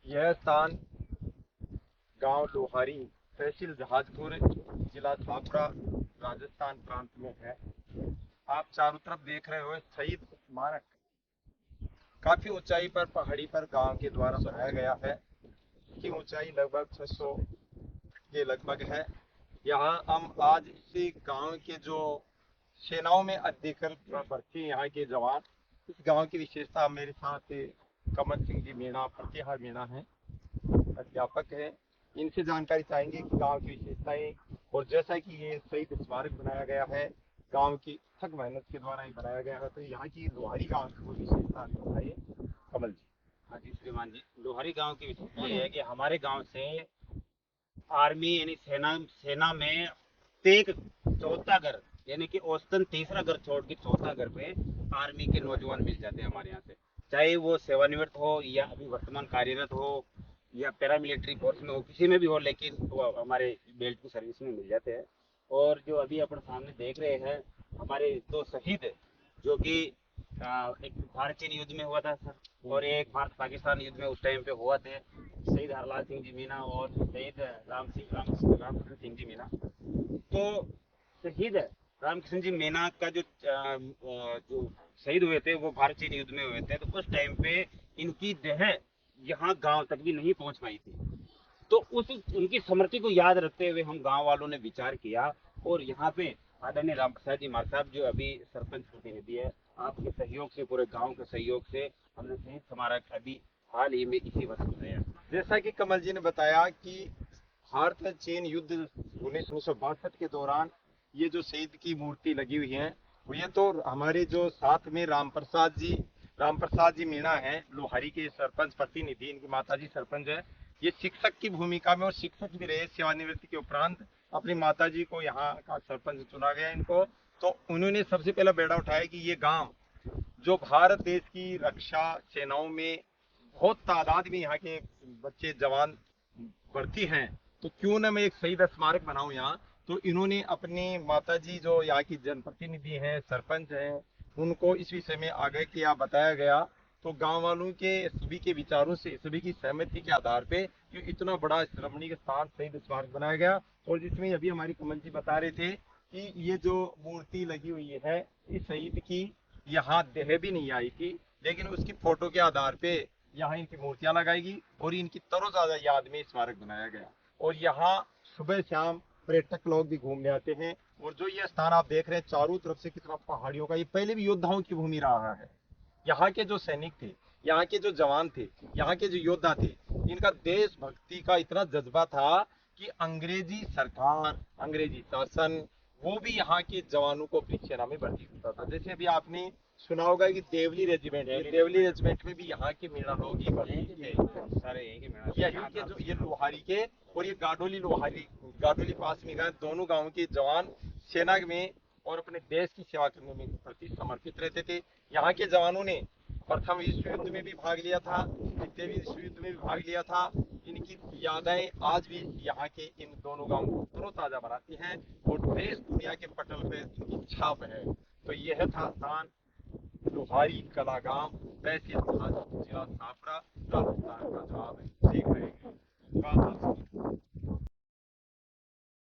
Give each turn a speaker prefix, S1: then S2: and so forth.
S1: यह स्थान गांव लोहारी, तहसील जहाजपुर, जिला छापरा, राजस्थान प्रांत में है। आप चारों तरफ देख रहे हो शहीद स्मारक, काफी ऊंचाई पर पहाड़ी पर गांव के द्वारा बनाया गया है। इसकी ऊंचाई लगभग 600 के लगभग है। यहाँ हम आज इसी गांव के जो सेनाओं में अधिकृत भर्ती यहाँ के जवान, इस गांव की विशेषता, मेरे साथ कमल सिंह जी मीणा, प्रतिहार मीणा है, अध्यापक है। इनसे जानकारी चाहेंगे कि गांव की विशेषताएं, और जैसा कि ये शहीद स्मारक बनाया गया है, गांव की थक मेहनत के द्वारा ही बनाया गया है, तो यहाँ की लोहारी गांव की कोई विशेषता बताइए कमल जी।
S2: हाँ जी श्रीमान जी, लोहारी गांव की विशेषता ये है कि हमारे गांव से आर्मी यानी सेना सेना में एक चौथा घर, यानी कि औसतन तीसरा घर छोड़ के चौथा घर पे आर्मी के नौजवान मिल जाते हैं हमारे यहाँ से। चाहे वो सेवानिवृत्त हो या अभी वर्तमान कार्यरत हो या पैरामिलिट्री फोर्स में हो, किसी में भी हो, लेकिन वो हमारे बेल्ट की सर्विस में मिल जाते हैं। और जो अभी अपन सामने देख रहे हैं, हमारे दो शहीद, जो कि एक भारत चीन युद्ध में हुआ था सर, और एक भारत पाकिस्तान युद्ध में उस टाइम पे हुआ थे, शहीद हरलाल सिंह जी मीणा और शहीद रामकृष्ण सिंह जी मीणा। तो शहीद रामकृष्ण जी मीणा का जो शहीद हुए थे वो भारत चीन युद्ध में हुए थे, तो उस टाइम पे इनकी देह यहाँ गांव तक भी नहीं पहुंच पाई थी। तो उस उनकी स्मृति को याद रखते हुए हम गांव वालों ने विचार किया, और यहाँ पे आदरणीय राम प्रसाद जी मार साहब, जो अभी सरपंच प्रतिनिधि है, आपके सहयोग से, पूरे गांव के सहयोग से हमने शहीद स्मारक अभी हाल ही में इसी वर्ष बनाया।
S1: जैसा कि कमल जी ने बताया कि भारत चीन युद्ध 1962 के दौरान ये जो शहीद की मूर्ति लगी हुई है, वो ये तो हमारे जो साथ में राम प्रसाद जी मीणा है, लोहारी के सरपंच प्रतिनिधि, इनकी माता जी सरपंच है। ये शिक्षक की भूमिका में, और शिक्षक भी रहे सेवानिवृत्ति के उपरांत, अपनी माता जी को यहाँ का सरपंच चुना गया इनको। तो उन्होंने सबसे पहला बेड़ा उठाया कि ये गांव जो भारत देश की रक्षा सेनाओं में बहुत तादाद में यहाँ के बच्चे जवान भर्ती हैं, तो क्यों ना मैं एक शहीद स्मारक बनाऊं यहाँ। तो इन्होंने अपनी माता जी जो यहाँ की जनप्रतिनिधि हैं, सरपंच हैं, उनको इस विषय में आगाह किया, बताया गया। तो गांव वालों के सभी के विचारों से, सभी की सहमति के आधार पे ये इतना बड़ा रमणीय स्थान शहीद स्मारक बनाया गया। और जिसमें अभी हमारी कमल जी बता रहे थे कि ये जो मूर्ति लगी हुई है, इस शहीद की यहाँ देह भी नहीं आई थी, लेकिन उसकी फोटो के आधार पे यहाँ इनकी मूर्तियां लगाएगी, और इनकी तरोताजा याद में स्मारक बनाया गया। और यहाँ सुबह शाम पर्यटक लोग भी घूमने आते हैं। और जो ये स्थान आप देख रहे हैं चारों तरफ से, कितना पहाड़ियों का, ये पहले भी योद्धाओं की भूमि रहा है। यहाँ के जो सैनिक थे, यहाँ के जो जवान थे, यहाँ के जो योद्धा थे, इनका देशभक्ति का इतना जज्बा था कि अंग्रेजी सरकार, अंग्रेजी शासन, वो भी यहाँ के जवानों को अपनी सेना में भर्ती करता था। जैसे अभी आपने सुना होगा कि देवली रेजिमेंट, ये देवली रेजिमेंट में भी यहाँ के मीणा लोग ही भर्ती थे,
S2: सारे यहीं के मेहनत
S1: यहीं के जो ये लोहारी के, और ये गाडोली लोहारी, गाडोली पास में गए, दोनों गांव के जवान सेना में और अपने देश की सेवा करने में प्रति समर्पित रहते थे। यहाँ के जवानों ने प्रथम विश्व युद्ध में भी भाग लिया था, द्वितीय विश्व युद्ध में भी भाग लिया था। इनकी यादें आज भी यहाँ के इन दोनों गांवों को तरोताजा बनाती हैं, और देश दुनिया के पटल पे इनकी छाप है। तो यह था स्थान लोहारी कला गांव, तहसील जिला छापरा, राजस्थान का, जो आप देख रहे हैं।